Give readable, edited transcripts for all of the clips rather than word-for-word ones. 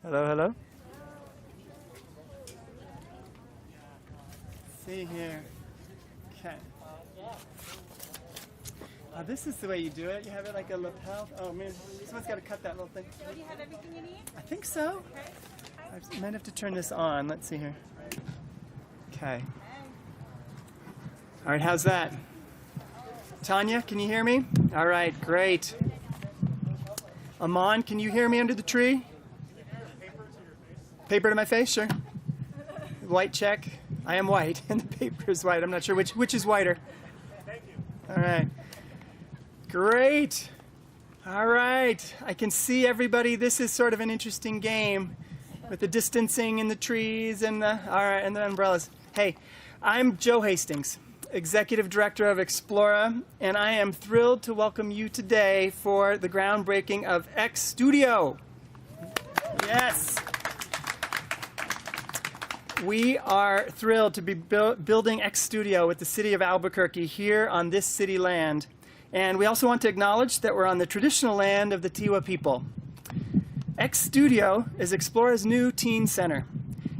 Hello, hello. See here. Okay. This is the way you do it. You have it like a lapel. Oh man, someone's got to cut that little thing. Do you have everything you need? I think so. Okay. I might have to turn this on. Let's see here. Okay. All right, how's that? Tanya, can you hear me? All right, great. Amon, can you hear me under the tree? Paper to my face, sure. White check. I am white, and the paper is white. I'm not sure which is whiter. Thank you. All right. Great. All right. I can see everybody. This is sort of an interesting game with the distancing in the trees and the umbrellas. Hey, I'm Joe Hastings, Executive Director of Explora, and I am thrilled to welcome you today for the groundbreaking of X Studio. Yes. We are thrilled to be building X Studio with the city of Albuquerque here on this city land. And we also want to acknowledge that we're on the traditional land of the Tiwa people. X Studio is Explora's new teen center.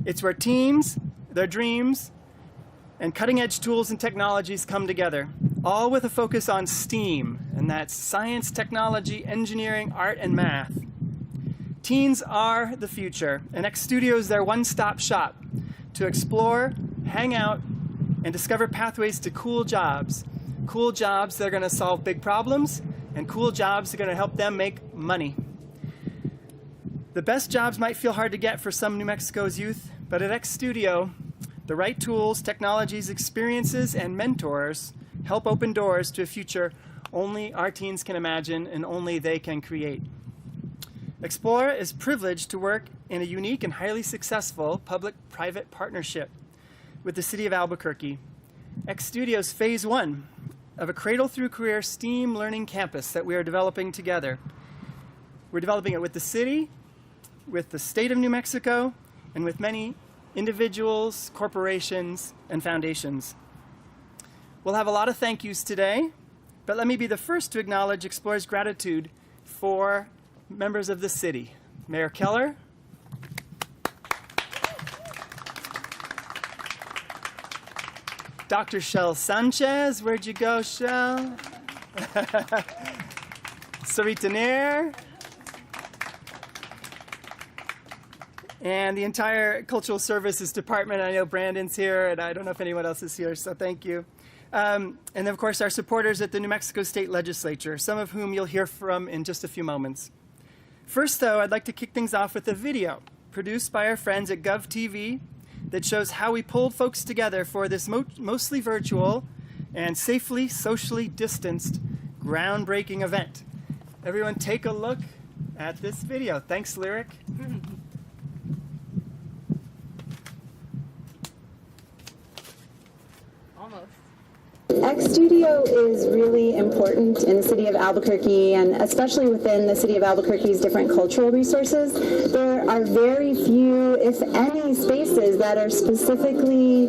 It's where teens, their dreams, and cutting-edge tools and technologies come together, all with a focus on STEAM, and that's science, technology, engineering, art, and math. Teens are the future, and X Studio is their one-stop shop to explore, hang out, and discover pathways to cool jobs. Cool jobs that are going to solve big problems, and cool jobs that are going to help them make money. The best jobs might feel hard to get for some New Mexico's youth, but at X Studio, the right tools, technologies, experiences, and mentors help open doors to a future only our teens can imagine and only they can create. Explora is privileged to work in a unique and highly successful public-private partnership with the city of Albuquerque. X Studio's phase 1 of a cradle-through-career STEAM learning campus that we are developing together. We're developing it with the city, with the state of New Mexico, and with many individuals, corporations, and foundations. We'll have a lot of thank yous today, but let me be the first to acknowledge Explora's gratitude for members of the city. Mayor Keller, Dr. Shel Sanchez, where'd you go, Shel? Sarita Nair, and the entire Cultural Services Department. I know Brandon's here, and I don't know if anyone else is here, so thank you. And of course, our supporters at the New Mexico State Legislature, some of whom you'll hear from in just a few moments. First, though, I'd like to kick things off with a video produced by our friends at GOV-TV that shows how we pulled folks together for this mostly virtual and safely, socially distanced, groundbreaking event. Everyone take a look at this video. Thanks, Lyric. X Studio is really important in the city of Albuquerque, and especially within the city of Albuquerque's different cultural resources. There are very few, if any, spaces that are specifically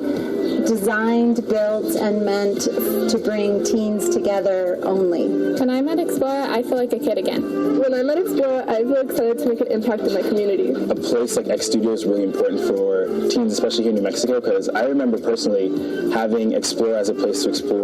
designed, built, and meant to bring teens together only. When I'm at Explora, I feel like a kid again. When I'm at Explora, I feel excited to make an impact in my community. A place like X Studio is really important for teens, especially here in New Mexico, because I remember personally having Explora as a place to explore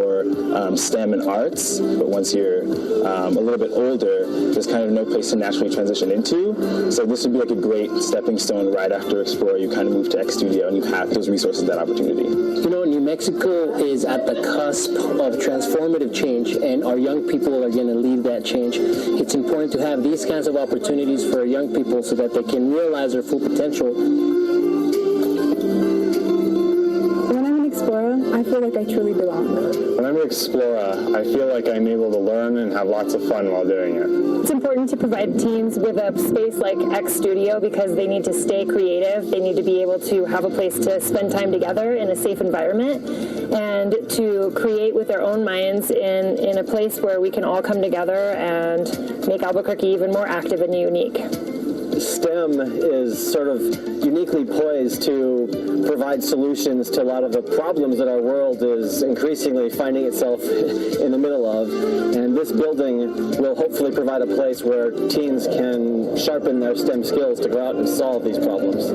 STEM and arts, but once you're a little bit older, there's kind of no place to naturally transition into. So this would be like a great stepping stone right after Explora. You kind of move to X Studio and you have those resources, that opportunity. You know, New Mexico is at the cusp of transformative change, and our young people are going to lead that change. It's important to have these kinds of opportunities for young people so that they can realize their full potential. When I'm in Explora, I feel like I truly belong. When I'm in Explora, I feel like I'm able to learn and have lots of fun while doing it. It's important to provide teens with a space like X Studio because they need to stay creative. They need to be able to have a place to spend time together in a safe environment and to create with their own minds in a place where we can all come together and make Albuquerque even more active and unique. STEM is sort of uniquely poised to provide solutions to a lot of the problems that our world is increasingly finding itself in the middle of. And this building will hopefully provide a place where teens can sharpen their STEM skills to go out and solve these problems.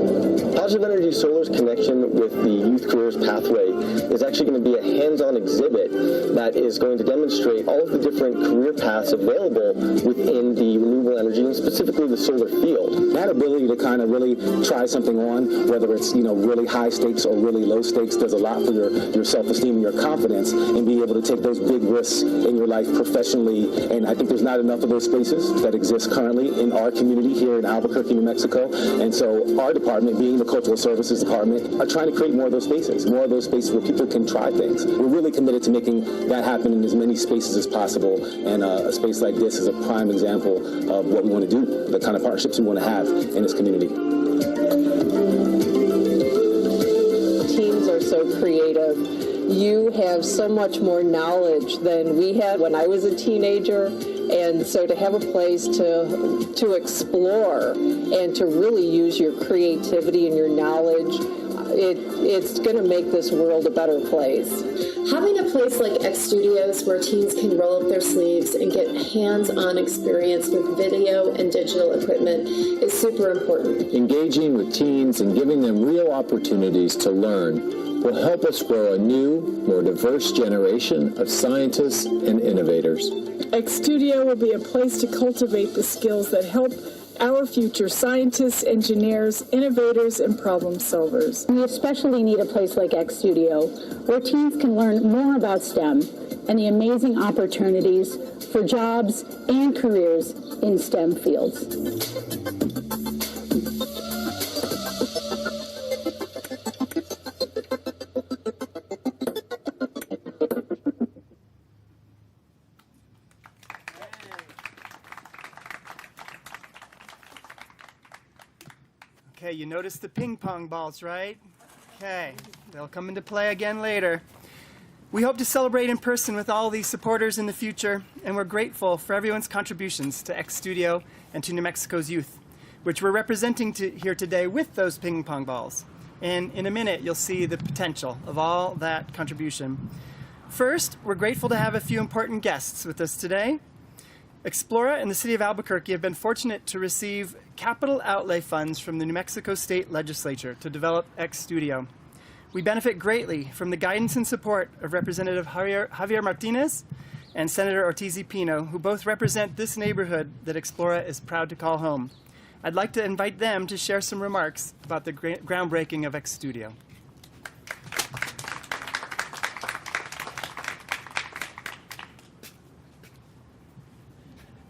Positive Energy Solar's connection with the Youth Careers Pathway is actually going to be a hands-on exhibit that is going to demonstrate all of the different career paths available within the renewable energy and specifically the solar field. That ability to kind of really try something on, whether it's, really high stakes or really low stakes, does a lot for your self-esteem and your confidence, and be able to take those big risks in your life professionally. And I think there's not enough of those spaces that exist currently in our community here in Albuquerque, New Mexico. And so our department, being the Cultural Services Department, are trying to create more of those spaces where people can try things. We're really committed to making that happen in as many spaces as possible. And a space like this is a prime example of what we want to do, the kind of partnerships we want to have in this community. Teens are so creative. You have so much more knowledge than we had when I was a teenager. And so to have a place to explore and to really use your creativity and your knowledge, it's going to make this world a better place. Having a place like X Studios where teens can roll up their sleeves and get hands-on experience with video and digital equipment is super important. Engaging with teens and giving them real opportunities to learn will help us grow a new, more diverse generation of scientists and innovators. X Studio will be a place to cultivate the skills that help our future scientists, engineers, innovators, and problem solvers. We especially need a place like X Studio where teens can learn more about STEM and the amazing opportunities for jobs and careers in STEM fields. Okay, you noticed the ping pong balls, right? Okay, they'll come into play again later. We hope to celebrate in person with all these supporters in the future, and we're grateful for everyone's contributions to X Studio and to New Mexico's youth, which we're representing here today with those ping pong balls. And in a minute, you'll see the potential of all that contribution. First, we're grateful to have a few important guests with us today. Explora and the City of Albuquerque have been fortunate to receive capital outlay funds from the New Mexico State Legislature to develop X Studio. We benefit greatly from the guidance and support of Representative Javier Martinez and Senator Ortiz y Pino, who both represent this neighborhood that Explora is proud to call home. I'd like to invite them to share some remarks about the groundbreaking of X Studio.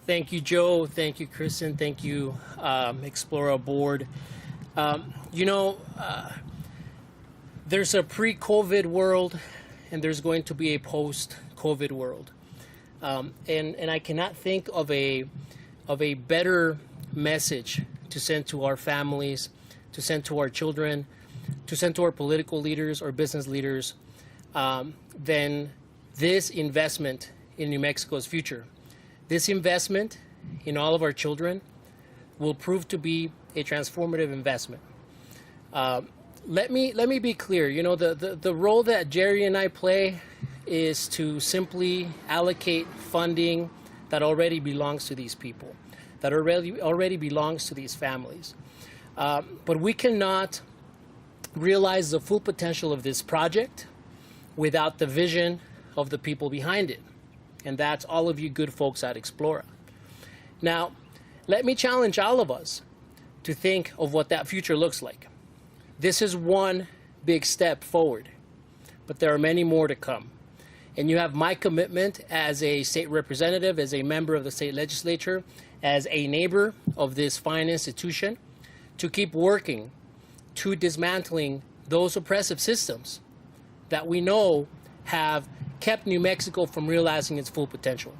Thank you, Joe. Thank you, Kristen. Thank you, Explora board. There's a pre-COVID world, and there's going to be a post-COVID world. And I cannot think of a better message to send to our families, to send to our children, to send to our political leaders or business leaders than this investment in New Mexico's future. This investment in all of our children will prove to be a transformative investment. Let me be clear. The role that Jerry and I play is to simply allocate funding that already belongs to these people, that already belongs to these families. But we cannot realize the full potential of this project without the vision of the people behind it. And that's all of you good folks at Explora. Now, let me challenge all of us to think of what that future looks like. This is one big step forward, but there are many more to come. And you have my commitment as a state representative, as a member of the state legislature, as a neighbor of this fine institution, to keep working to dismantling those oppressive systems that we know have kept New Mexico from realizing its full potential.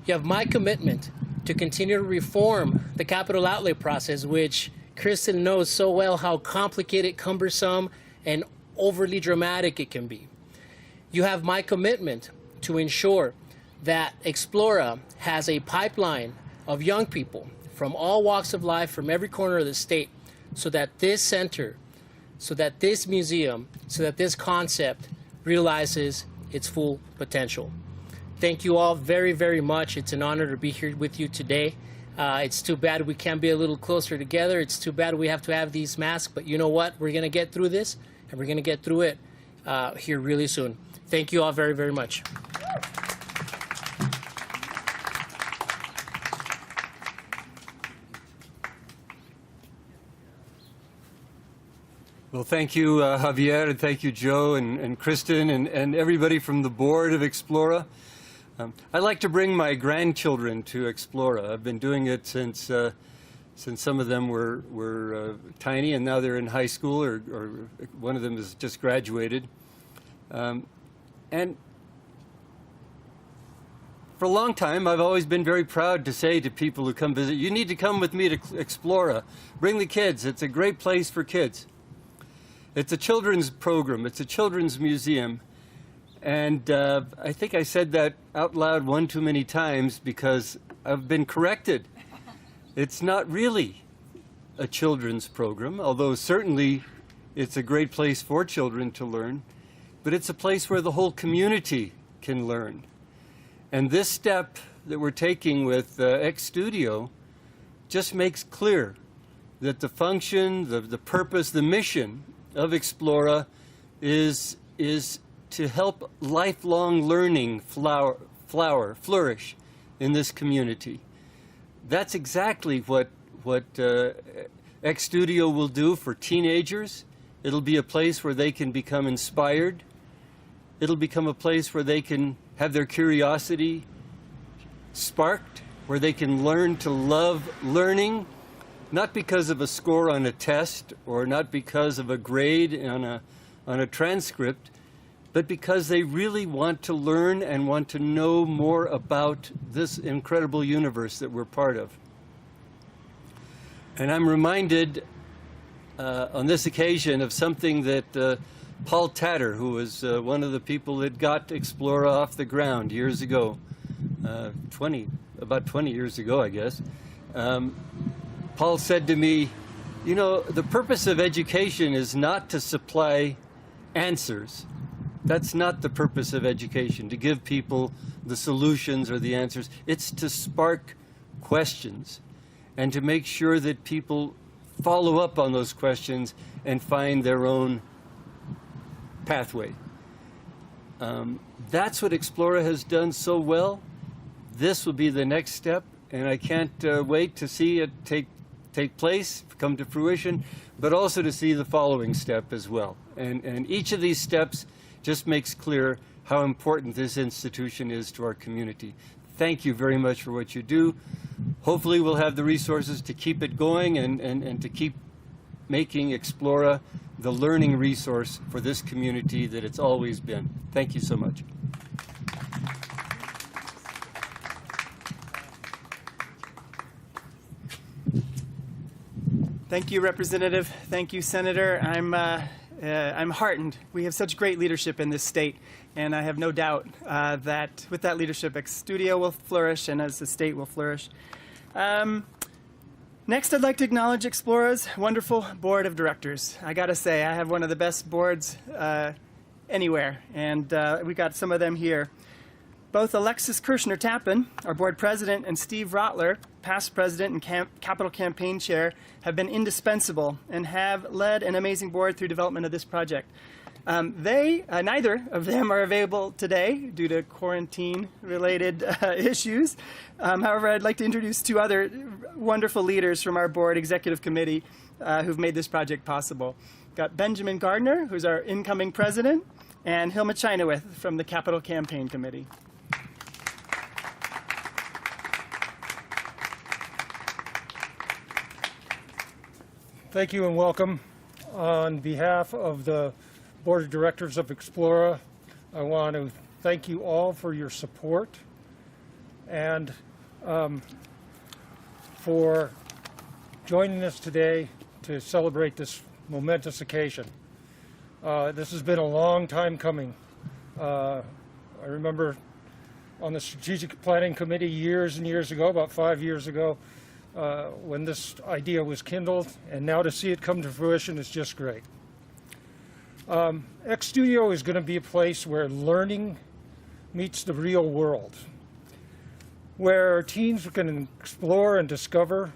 You have my commitment to continue to reform the capital outlay process, which Kristen knows so well how complicated, cumbersome, and overly dramatic it can be. You have my commitment to ensure that Explora has a pipeline of young people from all walks of life, from every corner of the state, so that this center, so that this museum, so that this concept realizes its full potential. Thank you all very, very much. It's an honor to be here with you today. It's too bad we can't be a little closer together. It's too bad we have to have these masks, but you know what? We're going to get through this, and we're going to get through it here really soon. Thank you all very, very much. Well, thank you, Javier, and thank you, Joe, and Kristen, and everybody from the board of Explora. I like to bring my grandchildren to Explora. I've been doing it since some of them were tiny, and now they're in high school, or one of them has just graduated. And for a long time, I've always been very proud to say to people who come visit, you need to come with me to Explora. Bring the kids. It's a great place for kids. It's a children's program. It's a children's museum. And I think I said that out loud one too many times because I've been corrected. It's not really a children's program, although certainly it's a great place for children to learn. But it's a place where the whole community can learn. And this step that we're taking with X Studio just makes clear that the function, the purpose, the mission of Explora is to help lifelong learning flourish in this community. That's exactly what X Studio will do for teenagers. It'll be a place where they can become inspired. It'll become a place where they can have their curiosity sparked, where they can learn to love learning, not because of a score on a test or not because of a grade on a transcript, but because they really want to learn and want to know more about this incredible universe that we're part of. And I'm reminded on this occasion of something that Paul Tatter, who was one of the people that got Explora off the ground years ago, about 20 years ago, I guess. Paul said to me, you know, the purpose of education is not to supply answers. That's not the purpose of education, to give people the solutions or the answers. It's to spark questions and to make sure that people follow up on those questions and find their own pathway. That's what Explora has done so well. This will be the next step, and I can't wait to see it take place, come to fruition, but also to see the following step as well. And each of these steps just makes clear how important this institution is to our community. Thank you very much for what you do. Hopefully we'll have the resources to keep it going and to keep making Explora the learning resource for this community that it's always been. Thank you so much. Thank you, Representative. Thank you, Senator. I'm heartened. We have such great leadership in this state, and I have no doubt that with that leadership, X Studio will flourish, and as the state will flourish. Next, I'd like to acknowledge Explora's wonderful board of directors. I gotta say, I have one of the best boards anywhere, and we got some of them here. Both Alexis Kirshner-Tappan, our board president, and Steve Rotler, past president and capital campaign chair, have been indispensable and have led an amazing board through development of this project. Neither of them are available today due to quarantine-related issues. However, I'd like to introduce two other wonderful leaders from our board executive committee who've made this project possible. Got Benjamin Gardner, who's our incoming president, and Hilma Chinawith from the Capital Campaign Committee. Thank you and welcome. On behalf of the Board of Directors of Explora, I want to thank you all for your support and for joining us today to celebrate this momentous occasion. This has been a long time coming. I remember on the Strategic Planning Committee years and years ago, about 5 years ago, when this idea was kindled, and now to see it come to fruition is just great. X Studio is going to be a place where learning meets the real world, where teens can explore and discover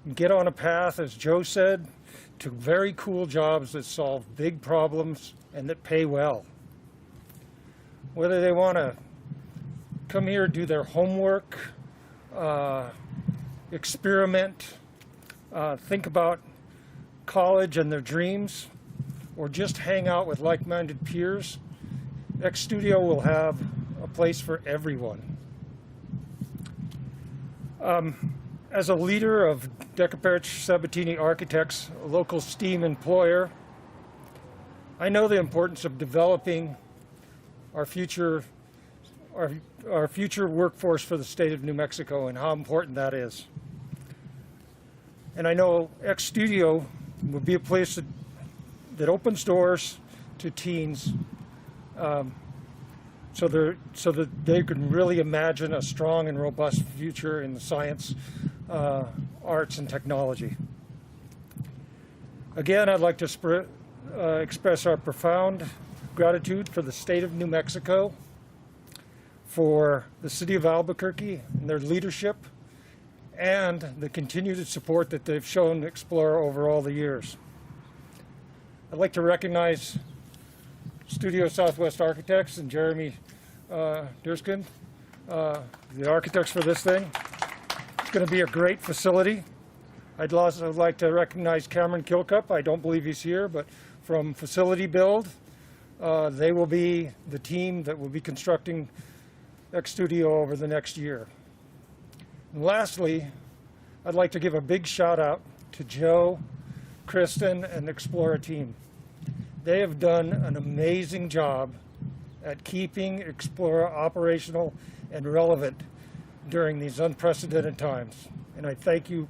and get on a path, as Joe said, to very cool jobs that solve big problems and that pay well. Whether they want to come here, do their homework, experiment, think about college and their dreams, or just hang out with like-minded peers, X Studio will have a place for everyone. As a leader of Decaperch Sabatini Architects, a local STEAM employer, I know the importance of developing our future workforce for the state of New Mexico and how important that is. And I know X Studio will be a place that opens doors to teens so that they can really imagine a strong and robust future in the science, arts, and technology. Again, I'd like to express our profound gratitude for the state of New Mexico, for the city of Albuquerque and their leadership, and the continued support that they've shown Explora over all the years. I'd like to recognize Studio Southwest Architects and Jeremy Durskin, the architects for this thing. It's going to be a great facility. I'd also like to recognize Cameron Kilcup. I don't believe he's here, but from Facility Build, they will be the team that will be constructing X Studio over the next year. And lastly, I'd like to give a big shout out to Joe, Kristen, and the Explora team. They have done an amazing job at keeping Explora operational and relevant during these unprecedented times. And I thank you,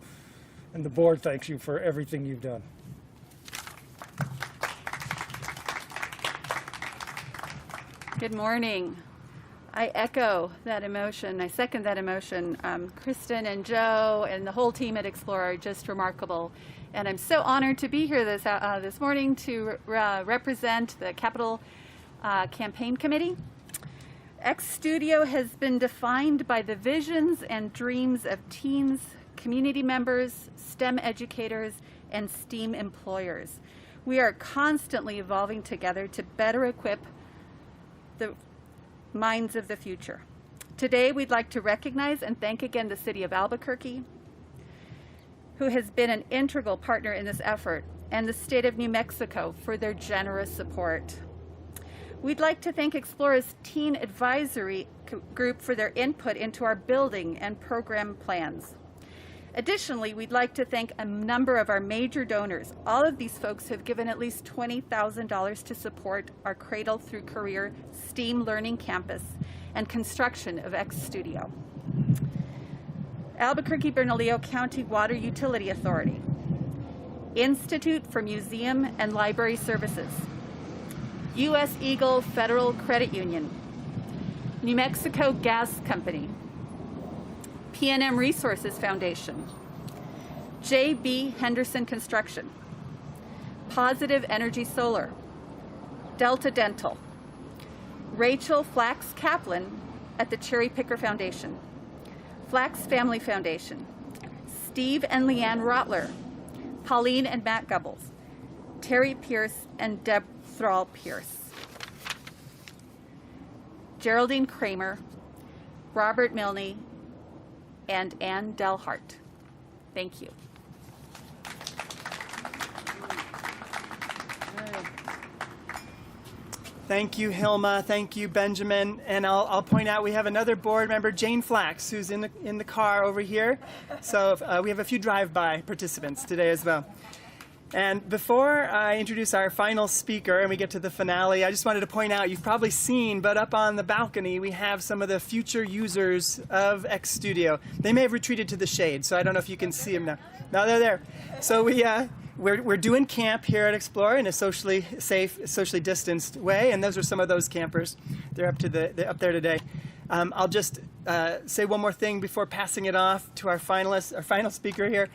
and the board thanks you for everything you've done. Good morning. I echo that emotion. I second that emotion. Kristen and Joe and the whole team at Explora are just remarkable. And I'm so honored to be here this morning to represent the Capital Campaign Committee. X Studio has been defined by the visions and dreams of teens, community members, STEM educators, and STEAM employers. We are constantly evolving together to better equip the minds of the future. Today, we'd like to recognize and thank again the City of Albuquerque, who has been an integral partner in this effort, and the State of New Mexico for their generous support. We'd like to thank Explora's Teen Advisory Group for their input into our building and program plans. Additionally, we'd like to thank a number of our major donors. All of these folks have given at least $20,000 to support our Cradle Through Career STEAM Learning Campus and construction of X Studio. Albuquerque-Bernalillo County Water Utility Authority, Institute for Museum and Library Services, U.S. Eagle Federal Credit Union, New Mexico Gas Company, PNM Resources Foundation, J.B. Henderson Construction, Positive Energy Solar, Delta Dental, Rachel Flax Kaplan at the Cherry Picker Foundation, Flax Family Foundation, Steve and Leanne Rotler, Pauline and Matt Gubbles, Terry Pierce and Deb Thrall Pierce, Geraldine Kramer, Robert Milne, and Ann Delhart. Thank you. Thank you, Hilma. Thank you, Benjamin. And I'll point out we have another board member, Jane Flax, who's in the car over here. So we have a few drive-by participants today as well. And before I introduce our final speaker and we get to the finale, I just wanted to point out, you've probably seen, but up on the balcony, we have some of the future users of X Studio. They may have retreated to the shade, so I don't know if you can see them now. No, they're there. So we're doing camp here at Explora in a socially safe, socially distanced way, and those are some of those campers. They're up there today. I'll just say one more thing before passing it off to our finalist, our final speaker here.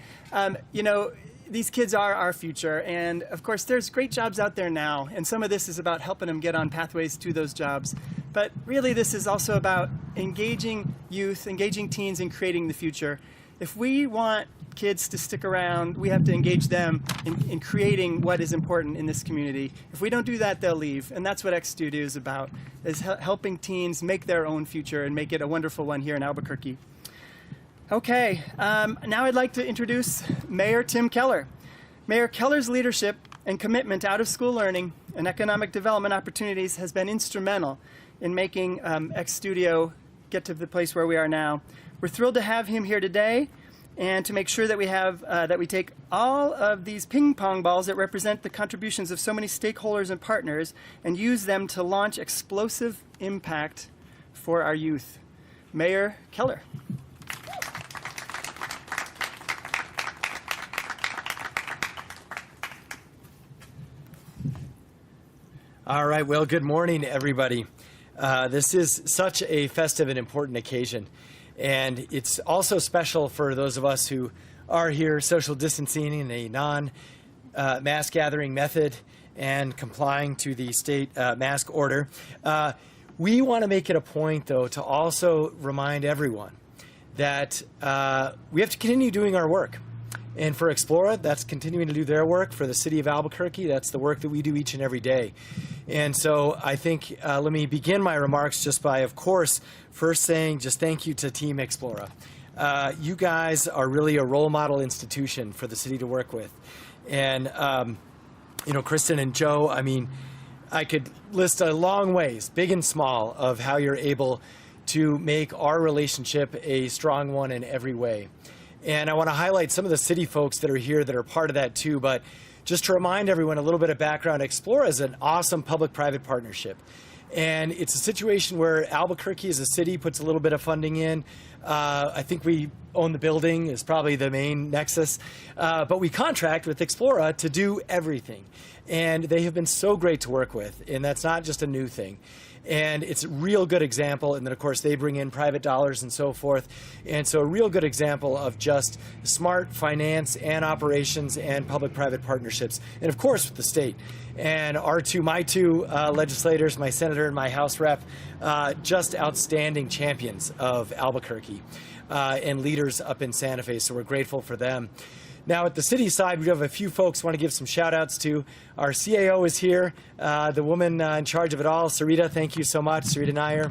You know, these kids are our future, and of course there's great jobs out there now, and some of this is about helping them get on pathways to those jobs. But really this is also about engaging youth, engaging teens in creating the future. If we want kids to stick around, we have to engage them in creating what is important in this community. If we don't do that, they'll leave, and that's what X Studio is about, is helping teens make their own future and make it a wonderful one here in Albuquerque. Okay, now I'd like to introduce Mayor Tim Keller. Mayor Keller's leadership and commitment to out-of-school learning and economic development opportunities has been instrumental in making X Studio get to the place where we are now. We're thrilled to have him here today and to make sure that we have that we take all of these ping pong balls that represent the contributions of so many stakeholders and partners and use them to launch explosive impact for our youth. Mayor Keller. All right, well, good morning, everybody. This is such a festive and important occasion, and it's also special for those of us who are here social distancing in a non-mass gathering method and complying to the state mask order. We want to make it a point, though, to also remind everyone that we have to continue doing our work. And for Explora, that's continuing to do their work. For the city of Albuquerque, that's the work that we do each and every day. And so I think let me begin my remarks just by, of course, first saying just thank you to Team Explora. You guys are really a role model institution for the city to work with. And, you know, Kristen and Joe, I mean, I could list a long ways, big and small, of how you're able to make our relationship a strong one in every way. And I want to highlight some of the city folks that are here that are part of that too. But just to remind everyone a little bit of background, Explora is an awesome public-private partnership. And it's a situation where Albuquerque as a city puts a little bit of funding in. I think we own the building is probably the main nexus. But we contract with Explora to do everything. And they have been so great to work with. And that's not just a new thing. And it's a real good example, and then of course they bring in private dollars and so forth. And so a real good example of just smart finance and operations and public-private partnerships, and of course with the state. And my two legislators, my senator and my House rep, just outstanding champions of Albuquerque and leaders up in Santa Fe, so we're grateful for them. Now, at the city side, we have a few folks I want to give some shout-outs to. Our CAO is here, the woman in charge of it all, Sarita. Thank you so much, Sarita Nair.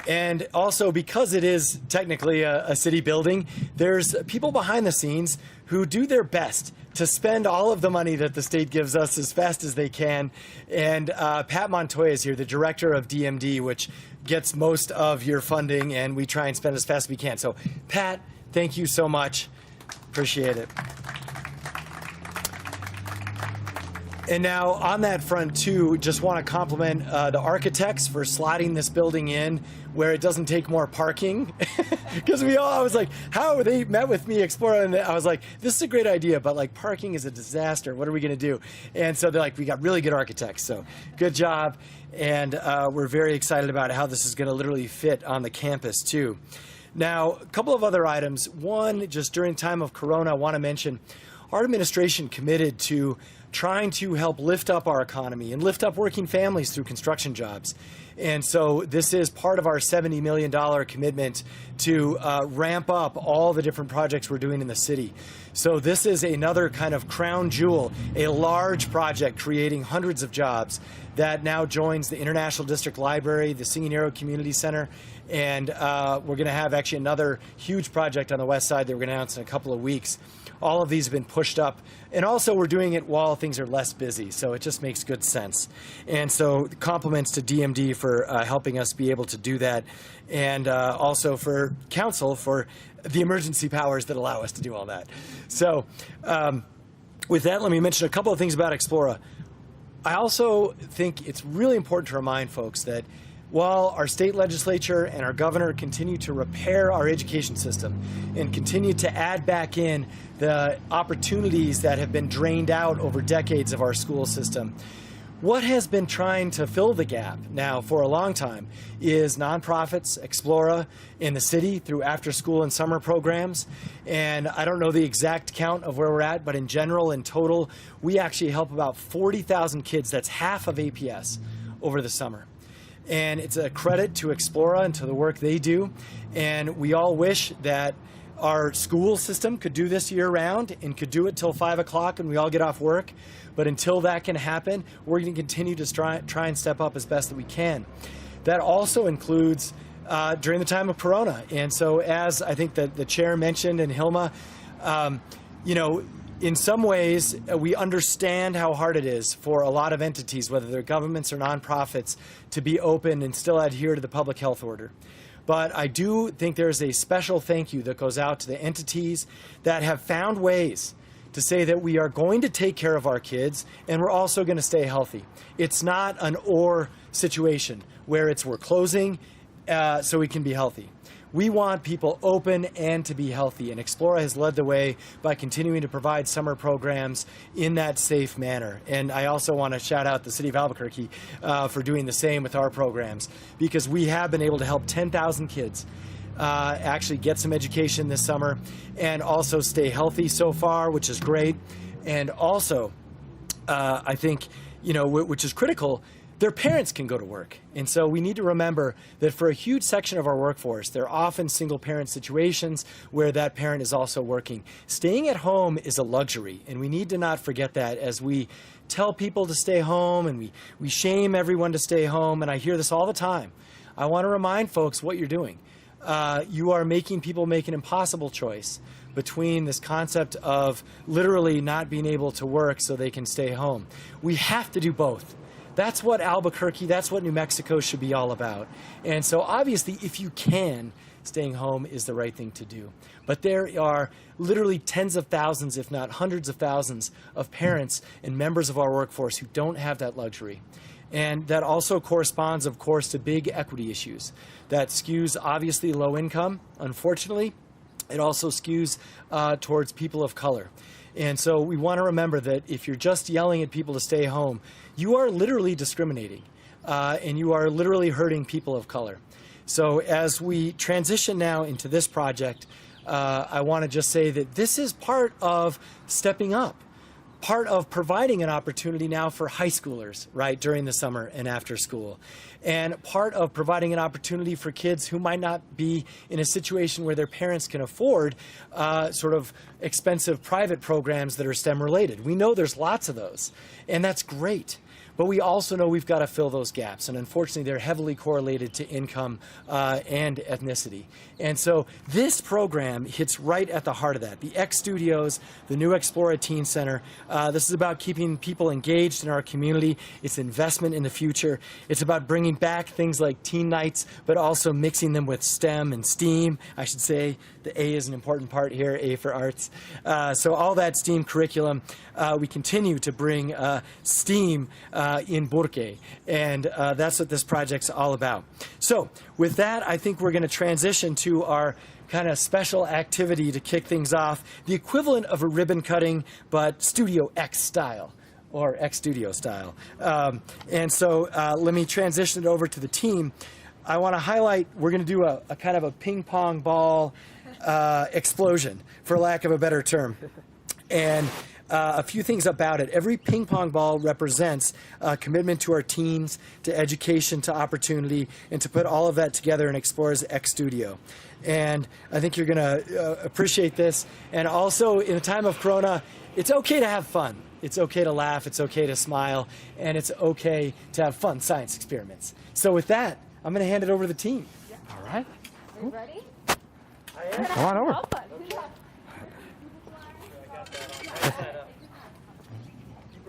And also, because it is technically a city building, there's people behind the scenes who do their best to spend all of the money that the state gives us as fast as they can. And Pat Montoya is here, the director of DMD, which gets most of your funding, and we try and spend as fast as we can. So, Pat, thank you so much. Appreciate it. And now, on that front, too, just want to compliment the architects for slotting this building in where it doesn't take more parking. Because I was like, how? They met with me, Explora, and I was like, this is a great idea, but like parking is a disaster. What are we going to do? And so they're like, we got really good architects. So good job. And we're very excited about how this is going to literally fit on the campus, too. Now, a couple of other items. One, just during time of Corona, I want to mention our administration committed to trying to help lift up our economy and lift up working families through construction jobs. And so this is part of our $70 million commitment to ramp up all the different projects we're doing in the city. So this is another kind of crown jewel, a large project creating hundreds of jobs that now joins the International District Library, the Singing Arrow Community Center, and we're going to have actually another huge project on the west side that we're going to announce in a couple of weeks. All of these have been pushed up, and also we're doing it while things are less busy, so it just makes good sense. And so compliments to DMD for helping us be able to do that, and also for council for the emergency powers that allow us to do all that. So with that, let me mention a couple of things about Explora. I also think it's really important to remind folks that while our state legislature and our governor continue to repair our education system and continue to add back in the opportunities that have been drained out over decades of our school system, What has been trying to fill the gap now for a long time is nonprofits, Explora in the city through after-school and summer programs. And I don't know the exact count of where we're at, but in general, in total, we actually help about 40,000 kids. That's half of APS over the summer. And it's a credit to Explora and to the work they do. And we all wish that our school system could do this year-round and could do it till 5 o'clock when we all get off work. But until that can happen, we're going to continue to try and step up as best that we can. That also includes during the time of Corona. And so as I think that the chair mentioned and Hilma, you know, in some ways, we understand how hard it is for a lot of entities, whether they're governments or nonprofits, to be open and still adhere to the public health order. But I do think there's a special thank you that goes out to the entities that have found ways to say that we are going to take care of our kids and we're also going to stay healthy. It's not an or situation where it's we're closing so we can be healthy. We want people open and to be healthy, and Explora has led the way by continuing to provide summer programs in that safe manner. And I also want to shout out the City of Albuquerque for doing the same with our programs, because we have been able to help 10,000 kids actually get some education this summer and also stay healthy so far, which is great. And also, I think, you know, which is critical, their parents can go to work. And so we need to remember that for a huge section of our workforce, there are often single parent situations where that parent is also working. Staying at home is a luxury, and we need to not forget that as we tell people to stay home and we shame everyone to stay home. And I hear this all the time. I want to remind folks what you're doing. You are making people make an impossible choice between this concept of literally not being able to work so they can stay home. We have to do both. That's what Albuquerque, that's what New Mexico should be all about. And so obviously, if you can, staying home is the right thing to do. But there are literally tens of thousands, if not hundreds of thousands, of parents and members of our workforce who don't have that luxury. And that also corresponds, of course, to big equity issues. That skews, obviously, low income. Unfortunately, it also skews towards people of color. And so we want to remember that if you're just yelling at people to stay home, you are literally discriminating, and you are literally hurting people of color. So as we transition now into this project, I want to just say that this is part of stepping up, part of providing an opportunity now for high schoolers, right, during the summer and after school, and part of providing an opportunity for kids who might not be in a situation where their parents can afford sort of expensive private programs that are STEM related. We know there's lots of those, and that's great. But we also know we've got to fill those gaps, and unfortunately they're heavily correlated to income and ethnicity. And so this program hits right at the heart of that. The X Studios, the new Explora Teen Center, this is about keeping people engaged in our community. It's investment in the future. It's about bringing back things like teen nights, but also mixing them with STEM and STEAM. I should say the A is an important part here, A for arts. So all that STEAM curriculum, we continue to bring STEAM in Burque, and that's what this project's all about. So with that, I think we're going to transition to our kind of special activity to kick things off, the equivalent of a ribbon cutting, but Studio X style, or X Studio style. And so let me transition it over to the team. I want to highlight, we're going to do a kind of a ping pong ball explosion, for lack of a better term. And a few things about it. Every ping pong ball represents a commitment to our teens, to education, to opportunity, and to put all of that together in Explora's X Studio. And I think you're going to appreciate this. And also, in a time of Corona, it's okay to have fun. It's okay to laugh. It's okay to smile. And it's okay to have fun science experiments. So with that, I'm going to hand it over to the team. Yeah. All right. Are you ready? Come on over.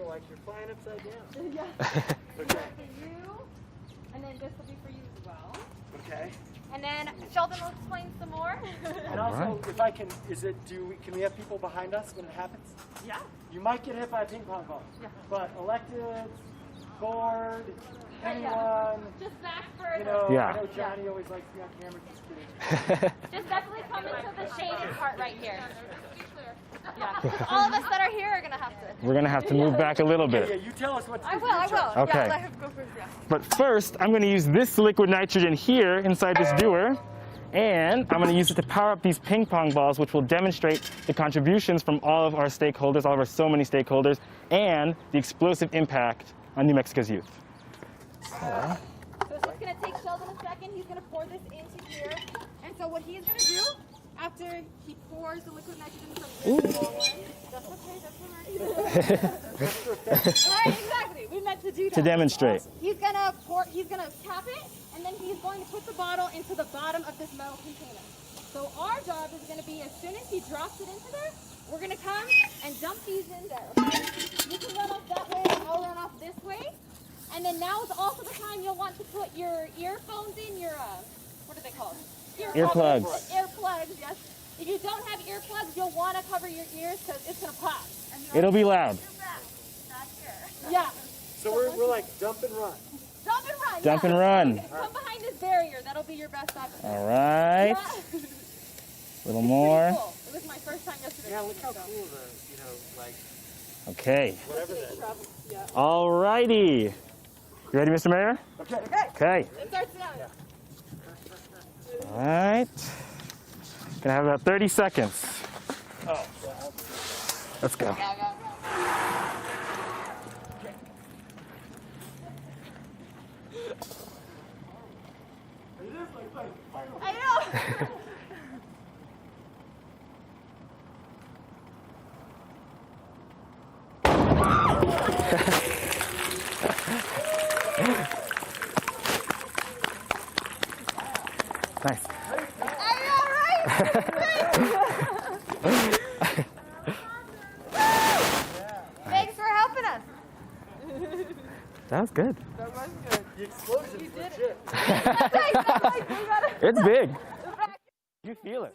Like you're flying upside down. Yeah. Okay. For you, and then this will be for you as well. Okay. And then Sheldon will explain some more. And also, if I can, can we have people behind us when it happens? Yeah. You might get hit by a ping pong ball. Yeah. But elected, board, anyone. Just back further. You know, Yeah. I know Johnny always likes to be on camera. Just kidding. Just definitely come into the shaded part right here. Yeah. All of us that are here are gonna have to. We're going to have to move back a little bit. Yeah, you tell us what to do. I will. Okay. Yeah, let him go first, yeah. But first, I'm going to use this liquid nitrogen here inside this dewar, and I'm going to use it to power up these ping pong balls, which will demonstrate the contributions from all of our stakeholders, all of our so many stakeholders, and the explosive impact on New Mexico's youth. So it's just going to take Sheldon a second. He's going to pour this into here. And so what he's going to do after he pours the liquid nitrogen from this ball one, that's okay, that's all right. Right, exactly. We meant to do that. To demonstrate. He's going to cap it, and then he's going to put the bottle into the bottom of this metal container. So our job is going to be, as soon as he drops it into there, we're going to come and dump these in there. Okay? You can run off that way, I'll run off this way. And then now is also the time you'll want to put your earphones in, your, what are they called? Earplugs. Earplugs, yes. If you don't have earplugs, you'll want to cover your ears because it's going to pop. It'll be loud. Yeah. So we're like dump and run. Dump and run. Dump yeah. and run. Come behind this barrier. That'll be your best option. All right. Yeah. A little more. Cool. It was my first time yesterday. Yeah, look how cool like. Okay. Whatever that is. Yeah. All righty. You ready, Mr. Mayor? Okay. Okay. It starts now. All right. Gonna have about 30 seconds. Oh. Let's go. I know. Nice. Thanks for helping us. That was good. That was good. The explosion's legit. It's big. You feel it.